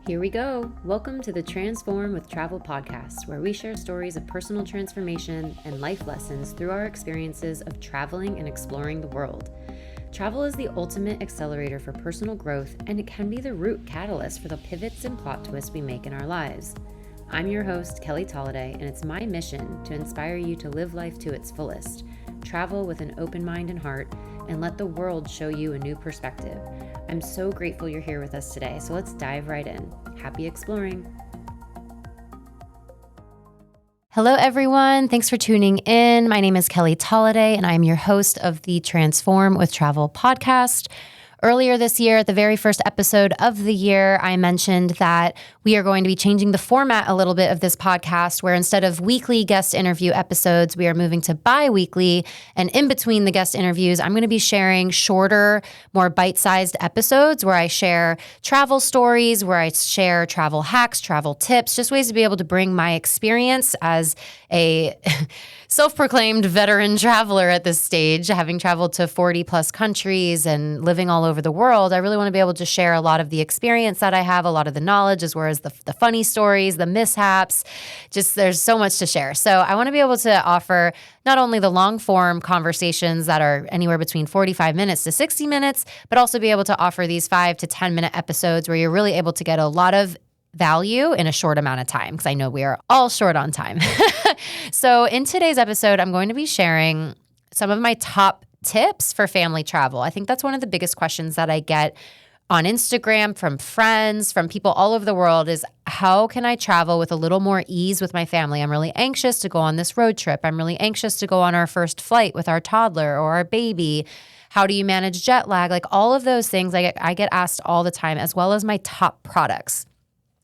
Here we go. Welcome to the Transform with Travel podcast, where we share stories of personal transformation and life lessons through our experiences of traveling and exploring the world. Travel is the ultimate accelerator for personal growth, and it can be the root catalyst for the pivots and plot twists we make in our lives. I'm your host, Kelly Tolliday, and it's my mission to inspire you to live life to its fullest, travel with an open mind and heart, and let the world show you a new perspective. I'm so grateful you're here with us today, so let's dive right in. Happy exploring. Hello, everyone. Thanks for tuning in. My name is Kelly Tolliday, and I'm your host of the Transform with Travel podcast. Earlier this year, at the very first episode of the year, I mentioned that we are going to be changing the format a little bit of this podcast, where instead of weekly guest interview episodes, we are moving to bi-weekly. And in between the guest interviews, I'm going to be sharing shorter, more bite-sized episodes where I share travel stories, where I share travel hacks, travel tips, just ways to be able to bring my experience as a self-proclaimed veteran traveler at this stage, having traveled to 40 plus countries and living all over the world. I really want to be able to share a lot of the experience that I have, a lot of the knowledge, as well as the funny stories, the mishaps. Just there's so much to share. So I want to be able to offer not only the long form conversations that are anywhere between 45 minutes to 60 minutes, but also be able to offer these 5 to 10 minute episodes where you're really able to get a lot of value in a short amount of time, because I know we are all short on time. So in today's episode, I'm going to be sharing some of my top tips for family travel. I think that's one of the biggest questions that I get on Instagram from friends, from people all over the world is, how can I travel with a little more ease with my family? I'm really anxious to go on this road trip. I'm really anxious to go on our first flight with our toddler or our baby. How do you manage jet lag? Like all of those things I get asked all the time, as well as my top products.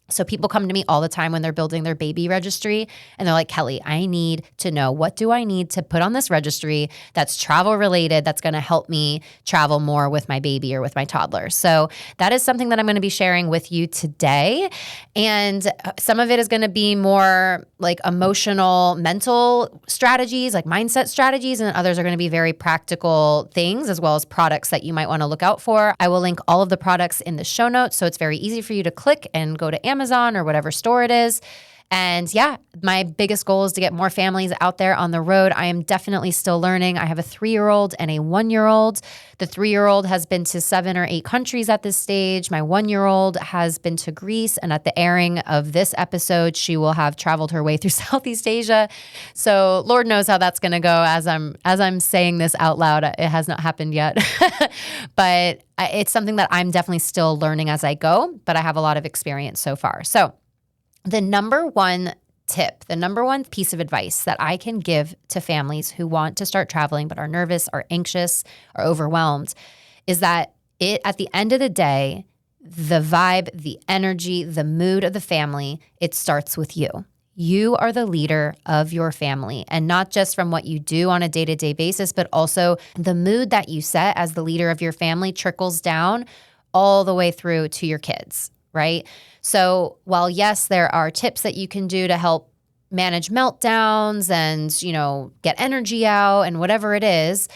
So people come to me all the time when they're building their baby registry, and they're like, Kelly, I need to know, what do I need to put on this registry that's travel related, that's going to help me travel more with my baby or with my toddler? So that is something that I'm going to be sharing with you today. And some of it is going to be more like emotional, mental strategies, like mindset strategies, and others are going to be very practical things, as well as products that you might want to look out for. I will link all of the products in the show notes, so it's very easy for you to click and go to Amazon or whatever store it is. And yeah, my biggest goal is to get more families out there on the road. I am definitely still learning. I have a 3-year-old and a 1-year-old. The 3-year-old has been to 7 or 8 countries at this stage. My 1-year-old has been to Greece. And at the airing of this episode, she will have traveled her way through Southeast Asia. So Lord knows how that's going to go as I'm saying this out loud. It has not happened yet. But it's something that I'm definitely still learning as I go, but I have a lot of experience so far. So the number one tip, the number one piece of advice that I can give to families who want to start traveling but are nervous, are anxious, are overwhelmed, is that at the end of the day, the vibe, the energy, the mood of the family, it starts with you. You are the leader of your family, and not just from what you do on a day-to-day basis, but also the mood that you set as the leader of your family trickles down all the way through to your kids, right? So while yes, there are tips that you can do to help manage meltdowns and, get energy out and whatever it is,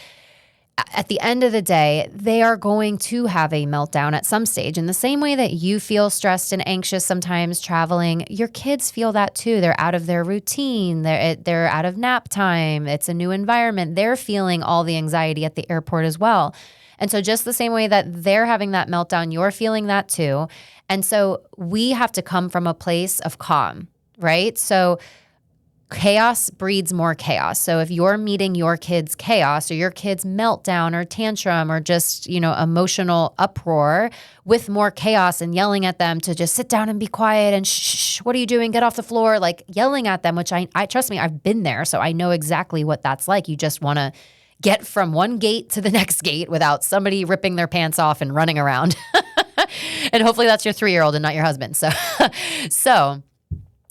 at the end of the day, they are going to have a meltdown at some stage. In the same way that you feel stressed and anxious sometimes traveling, your kids feel that too. They're out of their routine. They're out of nap time. It's a new environment. They're feeling all the anxiety at the airport as well. And so just the same way that they're having that meltdown, you're feeling that too. And so we have to come from a place of calm, right? So chaos breeds more chaos. So if you're meeting your kids' chaos or your kids' meltdown or tantrum or just, emotional uproar with more chaos and yelling at them to just sit down and be quiet and shh, what are you doing? Get off the floor, like yelling at them, which I trust me, I've been there. So I know exactly what that's like. You just want to get from one gate to the next gate without somebody ripping their pants off and running around. And hopefully that's your 3-year-old and not your husband. So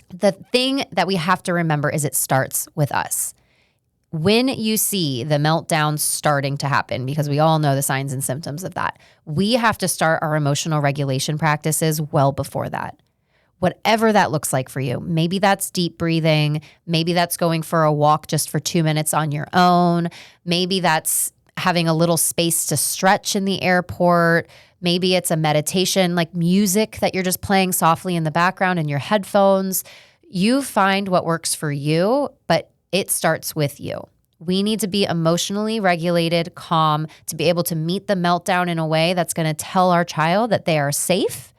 the thing that we have to remember is it starts with us. When you see the meltdowns starting to happen, because we all know the signs and symptoms of that, we have to start our emotional regulation practices well before that. Whatever that looks like for you. Maybe that's deep breathing. Maybe that's going for a walk just for 2 minutes on your own. Maybe that's having a little space to stretch in the airport. Maybe it's a meditation, like music that you're just playing softly in the background in your headphones. You find what works for you, but it starts with you. We need to be emotionally regulated, calm, to be able to meet the meltdown in a way that's going to tell our child that they are safe,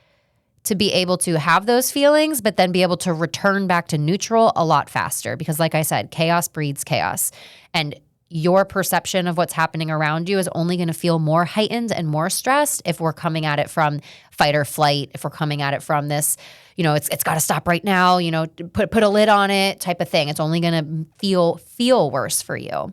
to be able to have those feelings, but then be able to return back to neutral a lot faster. Because like I said, chaos breeds chaos. And your perception of what's happening around you is only going to feel more heightened and more stressed if we're coming at it from fight or flight, if we're coming at it from this, it's got to stop right now, put a lid on it type of thing. It's only going to feel worse for you.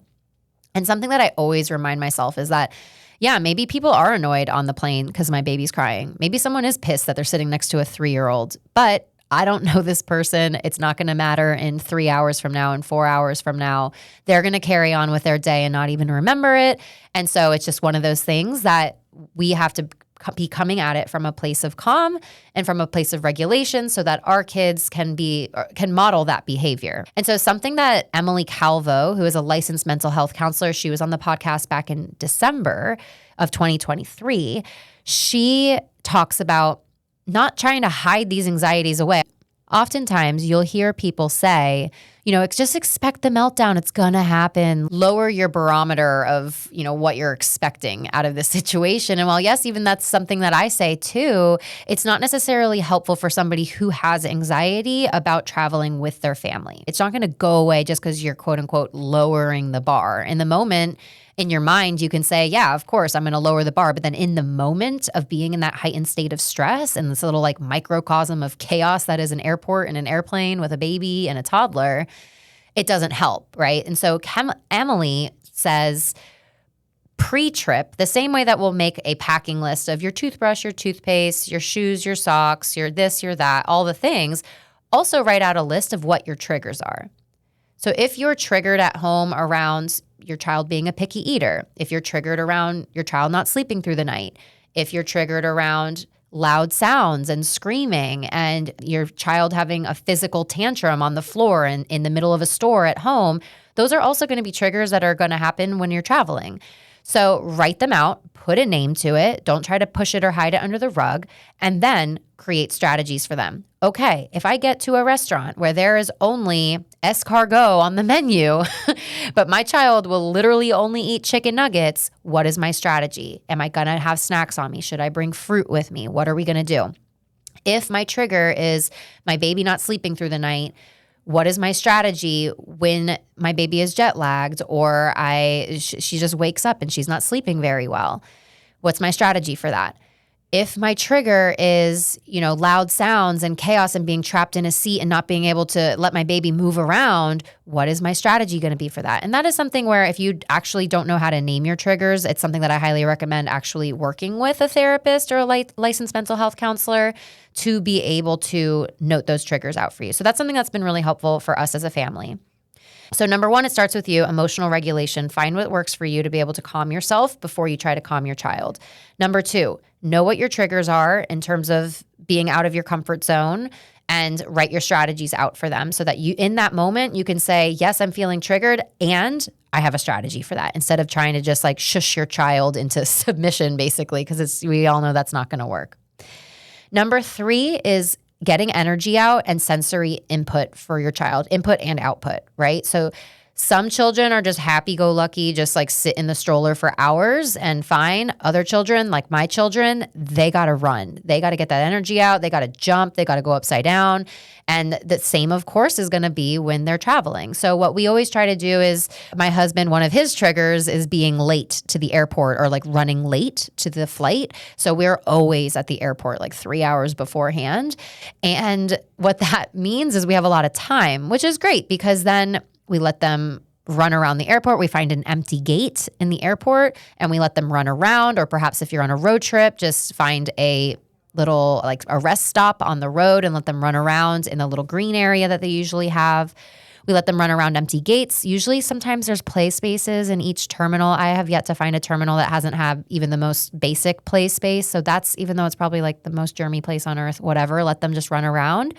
And something that I always remind myself is that, yeah, maybe people are annoyed on the plane because my baby's crying. Maybe someone is pissed that they're sitting next to a 3-year-old, but I don't know this person. It's not going to matter in 3 hours from now and 4 hours from now. They're going to carry on with their day and not even remember it. And so it's just one of those things that we have to be coming at it from a place of calm and from a place of regulation so that our kids can model that behavior. And so something that Emily Calvo, who is a licensed mental health counselor, she was on the podcast back in December of 2023, she talks about not trying to hide these anxieties away. Oftentimes, you'll hear people say, just expect the meltdown. It's going to happen. Lower your barometer of, what you're expecting out of this situation. And while, yes, even that's something that I say too, it's not necessarily helpful for somebody who has anxiety about traveling with their family. It's not going to go away just because you're quote unquote lowering the bar. In the moment, in your mind, you can say, yeah, of course, I'm going to lower the bar. But then in the moment of being in that heightened state of stress and this little like microcosm of chaos that is an airport and an airplane with a baby and a toddler, it doesn't help, right? And so Emily says pre-trip, the same way that we'll make a packing list of your toothbrush, your toothpaste, your shoes, your socks, your this, your that, all the things, also write out a list of what your triggers are. So if you're triggered at home around your child being a picky eater, if you're triggered around your child not sleeping through the night, if you're triggered around loud sounds and screaming and your child having a physical tantrum on the floor and in the middle of a store at home, those are also going to be triggers that are going to happen when you're traveling. So write them out, put a name to it. Don't try to push it or hide it under the rug, and then create strategies for them. Okay, if I get to a restaurant where there is only escargot on the menu, but my child will literally only eat chicken nuggets, what is my strategy? Am I going to have snacks on me? Should I bring fruit with me? What are we going to do? If my trigger is my baby not sleeping through the night, what is my strategy when my baby is jet lagged or she just wakes up and she's not sleeping very well? What's my strategy for that? If my trigger is, loud sounds and chaos and being trapped in a seat and not being able to let my baby move around, what is my strategy going to be for that? And that is something where if you actually don't know how to name your triggers, it's something that I highly recommend actually working with a therapist or a licensed mental health counselor to be able to note those triggers out for you. So that's something that's been really helpful for us as a family. So number one, it starts with you, emotional regulation. Find what works for you to be able to calm yourself before you try to calm your child. Number two, know what your triggers are in terms of being out of your comfort zone and write your strategies out for them so that you, in that moment, you can say, yes, I'm feeling triggered and I have a strategy for that, instead of trying to just like shush your child into submission, basically, because we all know that's not going to work. Number three is getting energy out and sensory input for your child, input and output, right? So some children are just happy-go-lucky, just like sit in the stroller for hours and fine. Other children, like my children, they got to run. They got to get that energy out. They got to jump. They got to go upside down. And the same, of course, is going to be when they're traveling. So what we always try to do is, my husband, one of his triggers is being late to the airport or like running late to the flight. So we're always at the airport like 3 hours beforehand. And what that means is we have a lot of time, which is great because then we let them run around the airport. We find an empty gate in the airport and we let them run around. Or perhaps if you're on a road trip, just find a little like a rest stop on the road and let them run around in a little green area that they usually have. We let them run around empty gates. Usually sometimes there's play spaces in each terminal. I have yet to find a terminal that hasn't had even the most basic play space. So that's, even though it's probably like the most germy place on earth, whatever, let them just run around.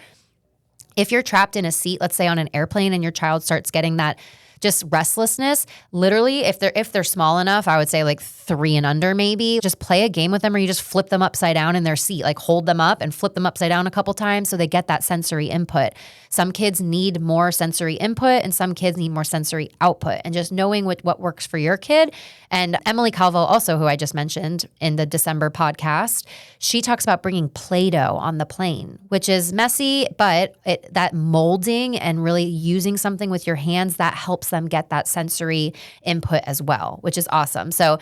If you're trapped in a seat, let's say on an airplane, and your child starts getting that just restlessness. Literally, if they're small enough, I would say like 3 and under maybe, just play a game with them where you just flip them upside down in their seat, like hold them up and flip them upside down a couple times so they get that sensory input. Some kids need more sensory input and some kids need more sensory output, and just knowing what works for your kid. And Emily Calvo, also who I just mentioned in the December podcast, she talks about bringing Play-Doh on the plane, which is messy, but that molding and really using something with your hands, that helps them get that sensory input as well, which is awesome. So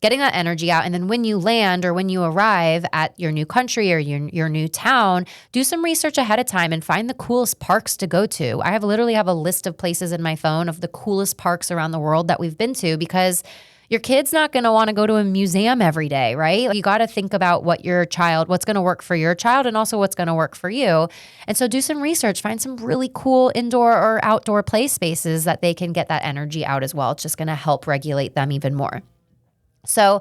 getting that energy out. And then when you land or when you arrive at your new country or your new town, do some research ahead of time and find the coolest parks to go to. I literally have a list of places in my phone of the coolest parks around the world that we've been to, because your kid's not going to want to go to a museum every day, right? You got to think about what's going to work for your child and also what's going to work for you. And so do some research, find some really cool indoor or outdoor play spaces that they can get that energy out as well. It's just going to help regulate them even more. So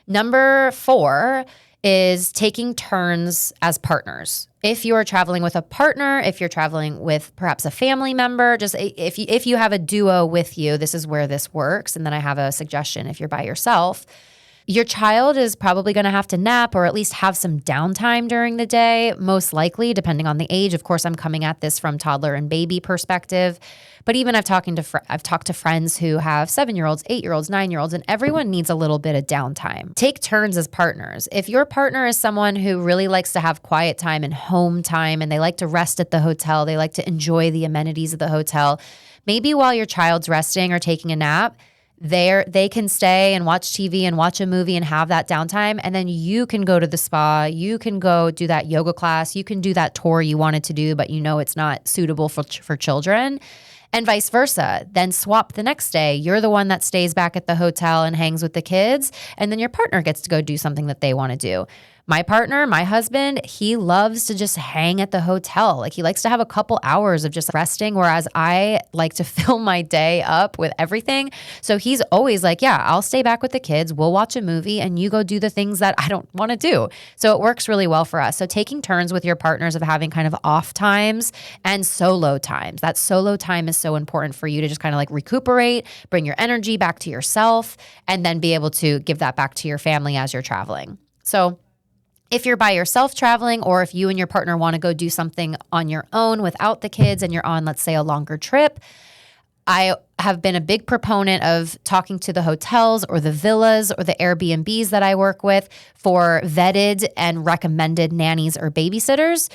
number 4 is taking turns as partners. If you are traveling with a partner, if you're traveling with perhaps a family member, just if you have a duo with you, this is where this works. And then I have a suggestion if you're by yourself. Your child is probably going to have to nap or at least have some downtime during the day, most likely, depending on the age. Of course, I'm coming at this from toddler and baby perspective. But even I've talked to friends who have 7-year-olds, 8-year-olds, 9-year-olds, and everyone needs a little bit of downtime. Take turns as partners. If your partner is someone who really likes to have quiet time and home time, and they like to rest at the hotel, they like to enjoy the amenities of the hotel, maybe while your child's resting or taking a nap, they can stay and watch TV and watch a movie and have that downtime. And then you can go to the spa. You can go do that yoga class. You can do that tour you wanted to do, but you know it's not suitable for children. And vice versa. Then swap the next day. You're the one that stays back at the hotel and hangs with the kids. And then your partner gets to go do something that they want to do. My partner, my husband, he loves to just hang at the hotel. Like, he likes to have a couple hours of just resting, whereas I like to fill my day up with everything. So he's always like, yeah, I'll stay back with the kids. We'll watch a movie and you go do the things that I don't want to do. So it works really well for us. So taking turns with your partners of having kind of off times and solo times. That solo time is so important for you to just kind of like recuperate, bring your energy back to yourself, and then be able to give that back to your family as you're traveling. So if you're by yourself traveling, or if you and your partner want to go do something on your own without the kids and you're on, let's say, a longer trip, I have been a big proponent of talking to the hotels or the villas or the Airbnbs that I work with for vetted and recommended nannies or babysitters.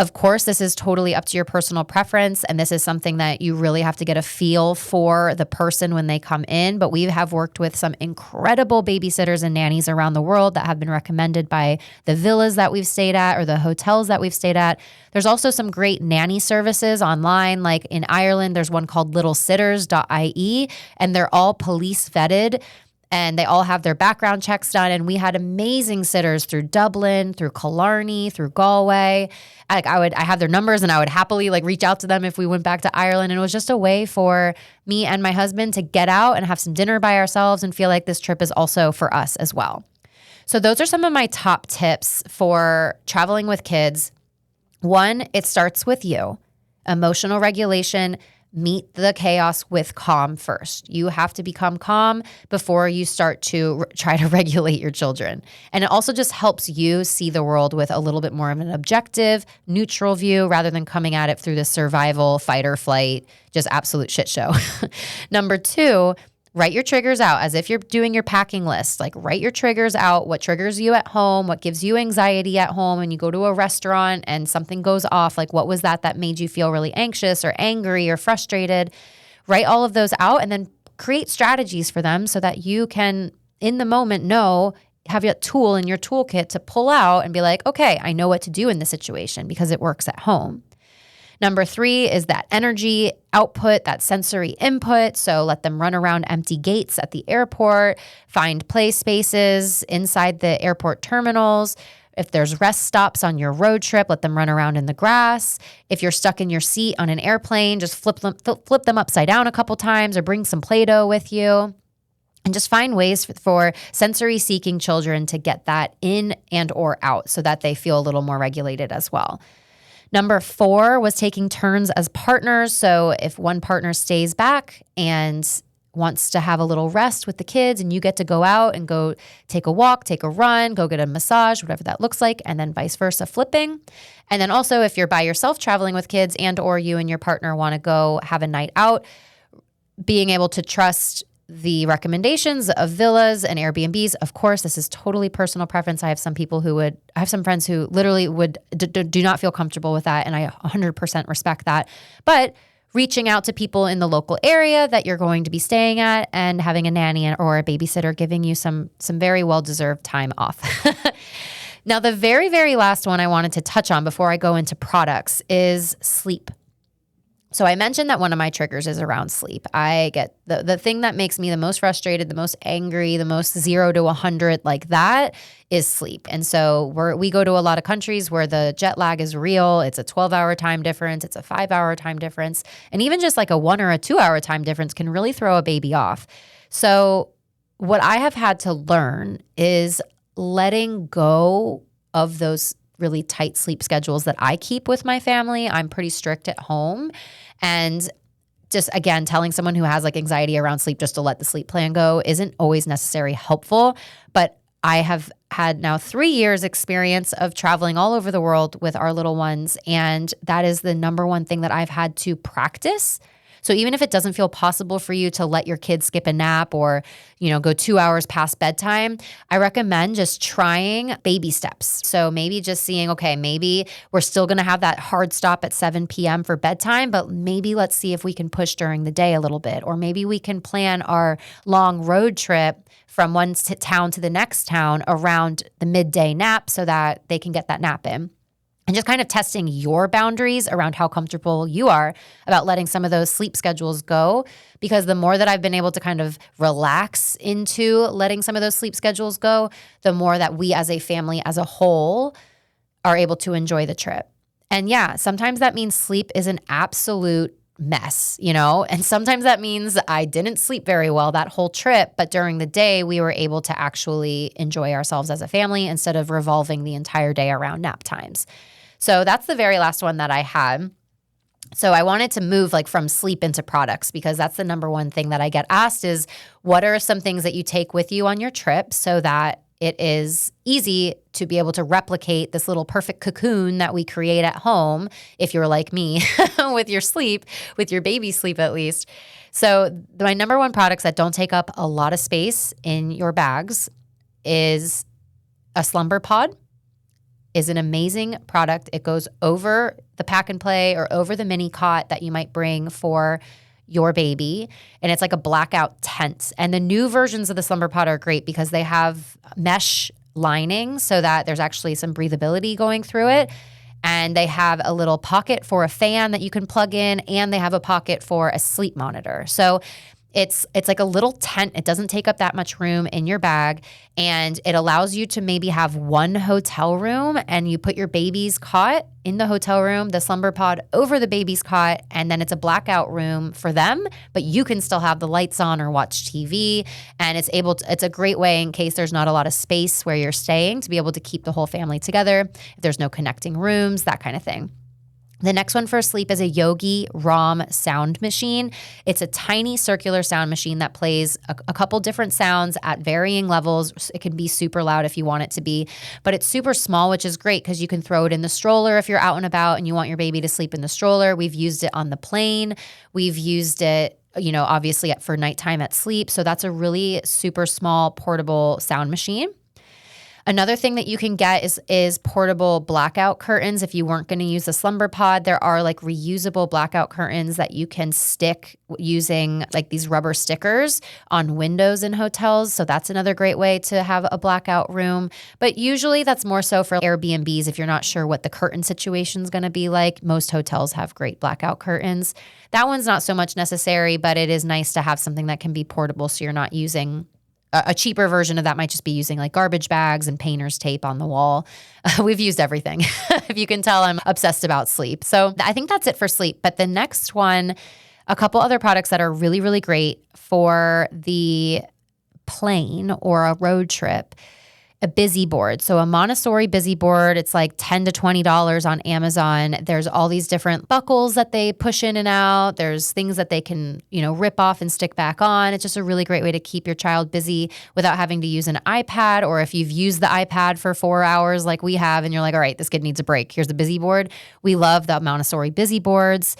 Of course, this is totally up to your personal preference, and this is something that you really have to get a feel for the person when they come in. But we have worked with some incredible babysitters and nannies around the world that have been recommended by the villas that we've stayed at or the hotels that we've stayed at. There's also some great nanny services online. Like in Ireland, there's one called littlesitters.ie, and they're all police vetted. And they all have their background checks done. And we had amazing sitters through Dublin, through Killarney, through Galway. I have their numbers and I would happily reach out to them if we went back to Ireland. And it was just a way for me and my husband to get out and have some dinner by ourselves and feel like this trip is also for us as well. So those are some of my top tips for traveling with kids. 1, it starts with you. Emotional regulation. Meet the chaos with calm first. You have to become calm before you start to try to regulate your children. And it also just helps you see the world with a little bit more of an objective, neutral view rather than coming at it through the survival, fight or flight, just absolute shit show. Number 2, write your triggers out as if you're doing your packing list. Write your triggers out, what triggers you at home, what gives you anxiety at home when you go to a restaurant and something goes off. What was that made you feel really anxious or angry or frustrated? Write all of those out and then create strategies for them so that you can, in the moment, have a tool in your toolkit to pull out and be like, okay, I know what to do in this situation because it works at home. Number 3 is that energy output, that sensory input. So let them run around empty gates at the airport, find play spaces inside the airport terminals. If there's rest stops on your road trip, let them run around in the grass. If you're stuck in your seat on an airplane, just flip them upside down a couple times or bring some Play-Doh with you. And just find ways for sensory-seeking children to get that in and or out so that they feel a little more regulated as well. Number 4 was taking turns as partners. So if one partner stays back and wants to have a little rest with the kids and you get to go out and go take a walk, take a run, go get a massage, whatever that looks like, and then vice versa, flipping. And then also if you're by yourself traveling with kids and or you and your partner want to go have a night out, being able to trust the recommendations of villas and Airbnbs. Of course, this is totally personal preference. I have some friends who literally would do not feel comfortable with that, and I 100% respect that. But reaching out to people in the local area that you're going to be staying at and having a nanny or a babysitter giving you some very well-deserved time off. Now, the very, very last one I wanted to touch on before I go into products is sleep. So I mentioned that one of my triggers is around sleep. I get the thing that makes me the most frustrated, the most angry, the most 0 to 100 like that is sleep. And so we go to a lot of countries where the jet lag is real. It's a 12-hour time difference. It's a 5-hour time difference. And even just like a 1 or a 2-hour time difference can really throw a baby off. So what I have had to learn is letting go of those really tight sleep schedules that I keep with my family. I'm pretty strict at home. And just, again, telling someone who has like anxiety around sleep just to let the sleep plan go isn't always necessarily helpful. But I have had now 3 years experience of traveling all over the world with our little ones. And that is the number one thing that I've had to practice. So even if it doesn't feel possible for you to let your kids skip a nap or, go 2 hours past bedtime, I recommend just trying baby steps. So maybe just seeing, okay, maybe we're still going to have that hard stop at 7 p.m. for bedtime, but maybe let's see if we can push during the day a little bit. Or maybe we can plan our long road trip from one town to the next town around the midday nap so that they can get that nap in. And just kind of testing your boundaries around how comfortable you are about letting some of those sleep schedules go. Because the more that I've been able to kind of relax into letting some of those sleep schedules go, the more that we as a family as a whole are able to enjoy the trip. And yeah, sometimes that means sleep is an absolute mess, and sometimes that means I didn't sleep very well that whole trip, but during the day we were able to actually enjoy ourselves as a family instead of revolving the entire day around nap times. So that's the very last one that I had. So I wanted to move from sleep into products because that's the number one thing that I get asked is what are some things that you take with you on your trip so that it is easy to be able to replicate this little perfect cocoon that we create at home, if you're like me, with your sleep, with your baby sleep at least. So my number one products that don't take up a lot of space in your bags is a Slumber Pod. Is an amazing product. It goes over the pack and play or over the mini cot that you might bring for your baby. And it's like a blackout tent. And the new versions of the Slumber Pod are great because they have mesh lining so that there's actually some breathability going through it. And they have a little pocket for a fan that you can plug in, and they have a pocket for a sleep monitor. So it's like a little tent. It doesn't take up that much room in your bag, and it allows you to maybe have one hotel room, and you put your baby's cot in the hotel room, the Slumber Pod over the baby's cot, and then it's a blackout room for them, but you can still have the lights on or watch TV, and it's a great way in case there's not a lot of space where you're staying to be able to keep the whole family together, if there's no connecting rooms, that kind of thing. The next one for sleep is a Yogi ROM sound machine. It's a tiny circular sound machine that plays a couple different sounds at varying levels. It can be super loud if you want it to be, but it's super small, which is great because you can throw it in the stroller if you're out and about and you want your baby to sleep in the stroller. We've used it on the plane. We've used it, obviously for nighttime at sleep. So that's a really super small portable sound machine. Another thing that you can get is portable blackout curtains. If you weren't going to use the Slumber Pod, there are reusable blackout curtains that you can stick using these rubber stickers on windows in hotels. So that's another great way to have a blackout room. But usually that's more so for Airbnbs if you're not sure what the curtain situation is going to be like. Most hotels have great blackout curtains. That one's not so much necessary, but it is nice to have something that can be portable so you're not using a cheaper version of that might just be using garbage bags and painter's tape on the wall. We've used everything. If you can tell, I'm obsessed about sleep. So I think that's it for sleep. But the next one, a couple other products that are really, really great for the plane or a road trip a busy board. So a Montessori busy board, it's like $10 to $20 on Amazon. There's all these different buckles that they push in and out. There's things that they can, rip off and stick back on. It's just a really great way to keep your child busy without having to use an iPad, or if you've used the iPad for 4 hours like we have and you're like, all right, this kid needs a break. Here's a busy board. We love the Montessori busy boards.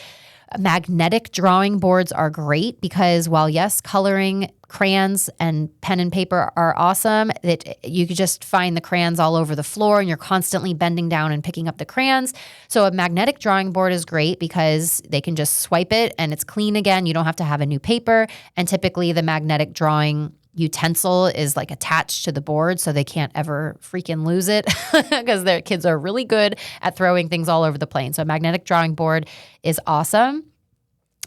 Magnetic drawing boards are great because while yes, coloring crayons and pen and paper are awesome, you could just find the crayons all over the floor and you're constantly bending down and picking up the crayons. So a magnetic drawing board is great because they can just swipe it and it's clean again. You don't have to have a new paper. And typically the magnetic drawing utensil is like attached to the board so they can't ever freaking lose it because their kids are really good at throwing things all over the plane. So a magnetic drawing board is awesome.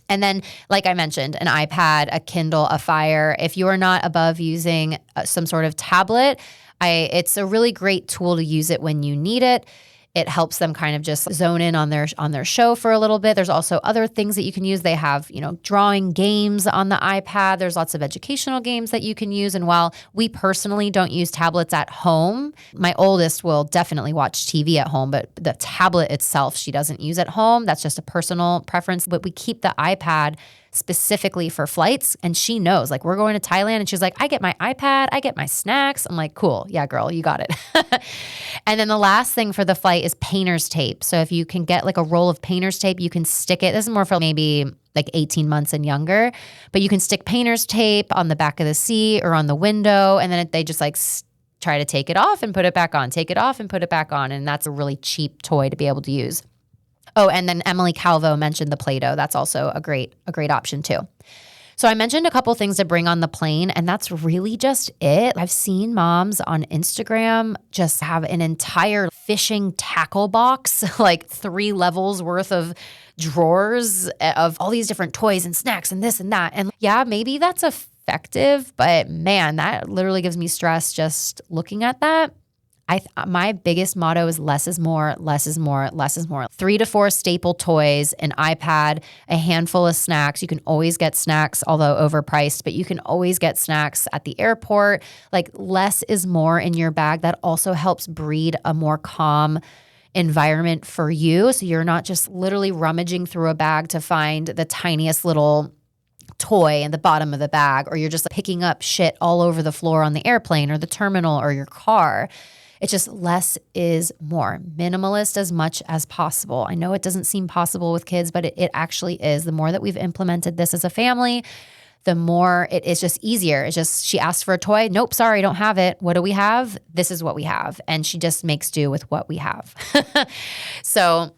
And then, like I mentioned, an iPad, a Kindle, a Fire. If you are not above using some sort of tablet, it's a really great tool to use it when you need it. It helps them kind of just zone in on their show for a little bit. There's also other things that you can use. They have, drawing games on the iPad. There's lots of educational games that you can use. And while we personally don't use tablets at home, my oldest will definitely watch TV at home, but the tablet itself, she doesn't use at home. That's just a personal preference. But we keep the iPad specifically for flights. And she knows, like, we're going to Thailand and she's like, I get my iPad, I get my snacks. I'm like, cool. Yeah, girl, you got it. And then the last thing for the flight is painter's tape. So if you can get like a roll of painter's tape, you can stick it. This is more for maybe like 18 months and younger, but you can stick painter's tape on the back of the seat or on the window. And then they just like try to take it off and put it back on, take it off and put it back on. And that's a really cheap toy to be able to use. Oh, and then Emily Calvo mentioned the Play-Doh. That's also a great option too. So I mentioned a couple things to bring on the plane, and that's really just it. I've seen moms on Instagram just have an entire fishing tackle box, like 3 levels worth of drawers of all these different toys and snacks and this and that. And yeah, maybe that's effective, but man, that literally gives me stress just looking at that. My biggest motto is less is more, less is more, less is more. 3 to 4 staple toys, an iPad, a handful of snacks. You can always get snacks, although overpriced, but you can always get snacks at the airport. Like less is more in your bag. That also helps breed a more calm environment for you. So you're not just literally rummaging through a bag to find the tiniest little toy in the bottom of the bag, or you're just picking up shit all over the floor on the airplane or the terminal or your car. It's just less is more. Minimalist as much as possible. I know it doesn't seem possible with kids, but it actually is. The more that we've implemented this as a family, the more it is just easier. It's just, she asked for a toy. Nope, sorry, don't have it. What do we have? This is what we have. And she just makes do with what we have. So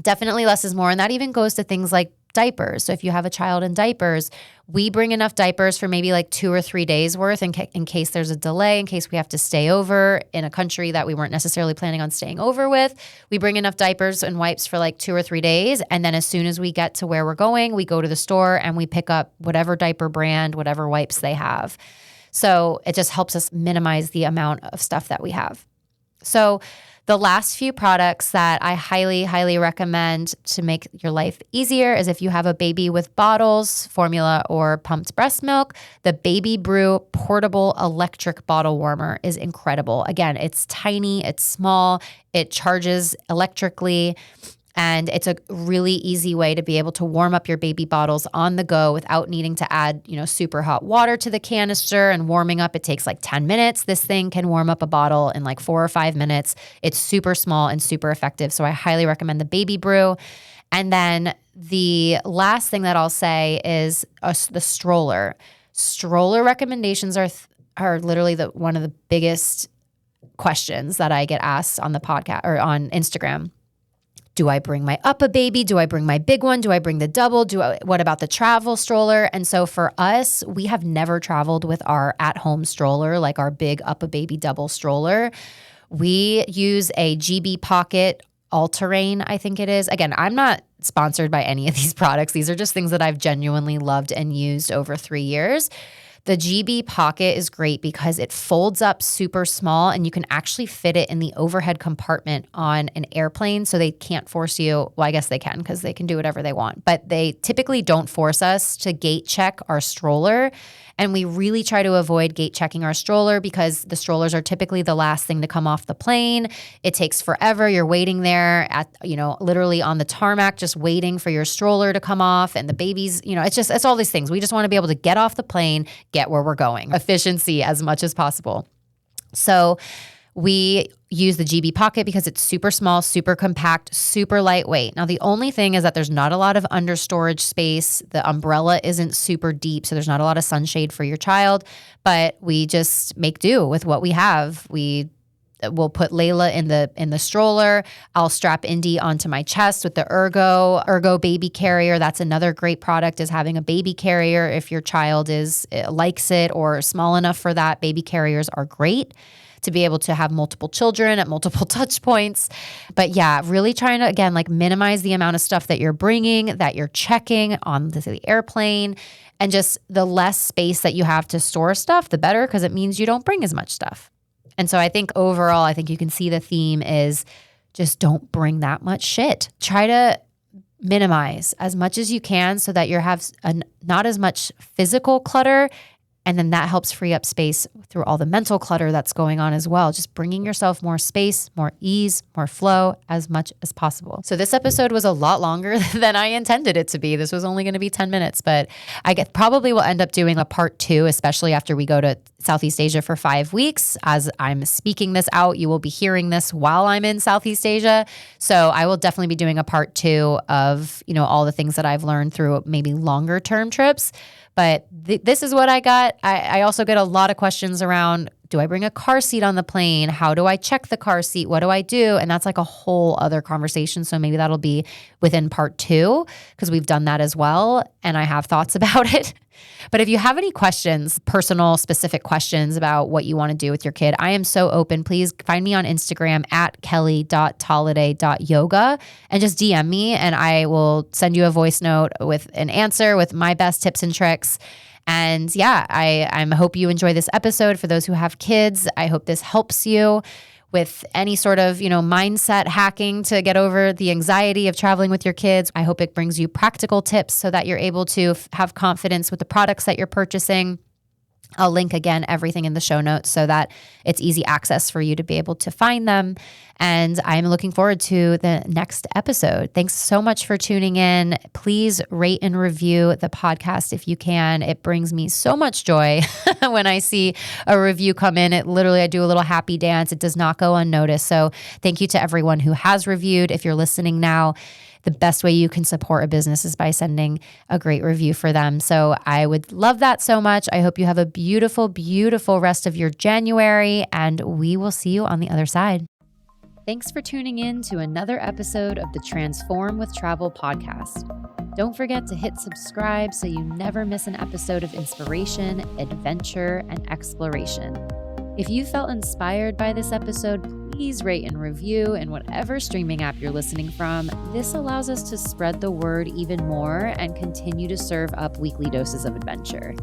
definitely less is more. And that even goes to things like diapers. So if you have a child in diapers, we bring enough diapers for maybe like 2 or 3 days worth in case there's a delay, in case we have to stay over in a country that we weren't necessarily planning on staying over with. We bring enough diapers and wipes for like 2 or 3 days. And then as soon as we get to where we're going, we go to the store and we pick up whatever diaper brand, whatever wipes they have. So it just helps us minimize the amount of stuff that we have. So the last few products that I highly, highly recommend to make your life easier is if you have a baby with bottles, formula, or pumped breast milk, the Baby Brew portable electric bottle warmer is incredible. Again, it's tiny, it's small, it charges electrically, and it's a really easy way to be able to warm up your baby bottles on the go without needing to add, super hot water to the canister and warming up. It takes like 10 minutes. This thing can warm up a bottle in like 4 or 5 minutes. It's super small and super effective. So I highly recommend the Baby Brew. And then the last thing that I'll say is the Stroller. Stroller recommendations are literally one of the biggest questions that I get asked on the podcast or on Instagram. Do I bring my Uppa baby? Do I bring my big one? Do I bring the double? What about the travel stroller? And so for us, we have never traveled with our at-home stroller, like our big Uppa baby double stroller. We use a GB Pockit all-terrain, I think it is. Again, I'm not sponsored by any of these products. These are just things that I've genuinely loved and used over 3 years. The GB Pockit is great because it folds up super small and you can actually fit it in the overhead compartment on an airplane. So they can't force you. Well, I guess they can because they can do whatever they want. But they typically don't force us to gate check our stroller. And we really try to avoid gate checking our stroller because the strollers are typically the last thing to come off the plane. It takes forever. You're waiting there at, literally on the tarmac, just waiting for your stroller to come off. And the babies, it's all these things. We just want to be able to get off the plane, get where we're going. Efficiency as much as possible. So we use the GB Pockit because it's super small, super compact, super lightweight. Now, the only thing is that there's not a lot of under storage space. The umbrella isn't super deep, so there's not a lot of sunshade for your child, but we just make do with what we have. We'll put Layla in the stroller. I'll strap Indy onto my chest with the Ergo baby carrier. That's another great product, is having a baby carrier. If your child likes it or small enough for that, baby carriers are great to be able to have multiple children at multiple touch points. But yeah, really trying to, again, minimize the amount of stuff that you're bringing, that you're checking on the airplane, and just the less space that you have to store stuff, the better, because it means you don't bring as much stuff. And so I think overall, you can see the theme is just don't bring that much shit. Try to minimize as much as you can so that you have not as much physical clutter. And then that helps free up space through all the mental clutter that's going on as well. Just bringing yourself more space, more ease, more flow as much as possible. So this episode was a lot longer than I intended it to be. This was only going to be 10 minutes, but probably will end up doing a part 2, especially after we go to Southeast Asia for 5 weeks. As I'm speaking this out, you will be hearing this while I'm in Southeast Asia. So I will definitely be doing a part 2 of, all the things that I've learned through maybe longer term trips. But this is what I got. I also get a lot of questions around, do I bring a car seat on the plane? How do I check the car seat? What do I do? And that's a whole other conversation. So maybe that'll be within part 2 because we've done that as well. And I have thoughts about it. But if you have any questions, personal, specific questions about what you want to do with your kid, I am so open. Please find me on Instagram at kelly.tolliday.yoga and just DM me and I will send you a voice note with an answer with my best tips and tricks. And yeah, I hope you enjoy this episode. For those who have kids, I hope this helps you with any sort of, mindset hacking to get over the anxiety of traveling with your kids. I hope it brings you practical tips so that you're able to have confidence with the products that you're purchasing. I'll link again everything in the show notes so that it's easy access for you to be able to find them. And I'm looking forward to the next episode. Thanks so much for tuning in. Please rate and review the podcast if you can. It brings me so much joy when I see a review come in. I do a little happy dance. It does not go unnoticed. So thank you to everyone who has reviewed. If you're listening now, the best way you can support a business is by sending a great review for them. So I would love that so much. I hope you have a beautiful, beautiful rest of your January, and we will see you on the other side. Thanks for tuning in to another episode of the Transform with Travel podcast. Don't forget to hit subscribe so you never miss an episode of inspiration, adventure, and exploration. If you felt inspired by this episode, please rate and review in whatever streaming app you're listening from. This allows us to spread the word even more and continue to serve up weekly doses of adventure.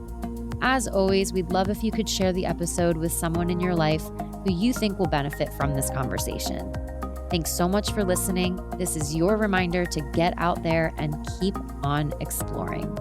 As always, we'd love if you could share the episode with someone in your life who you think will benefit from this conversation. Thanks so much for listening. This is your reminder to get out there and keep on exploring.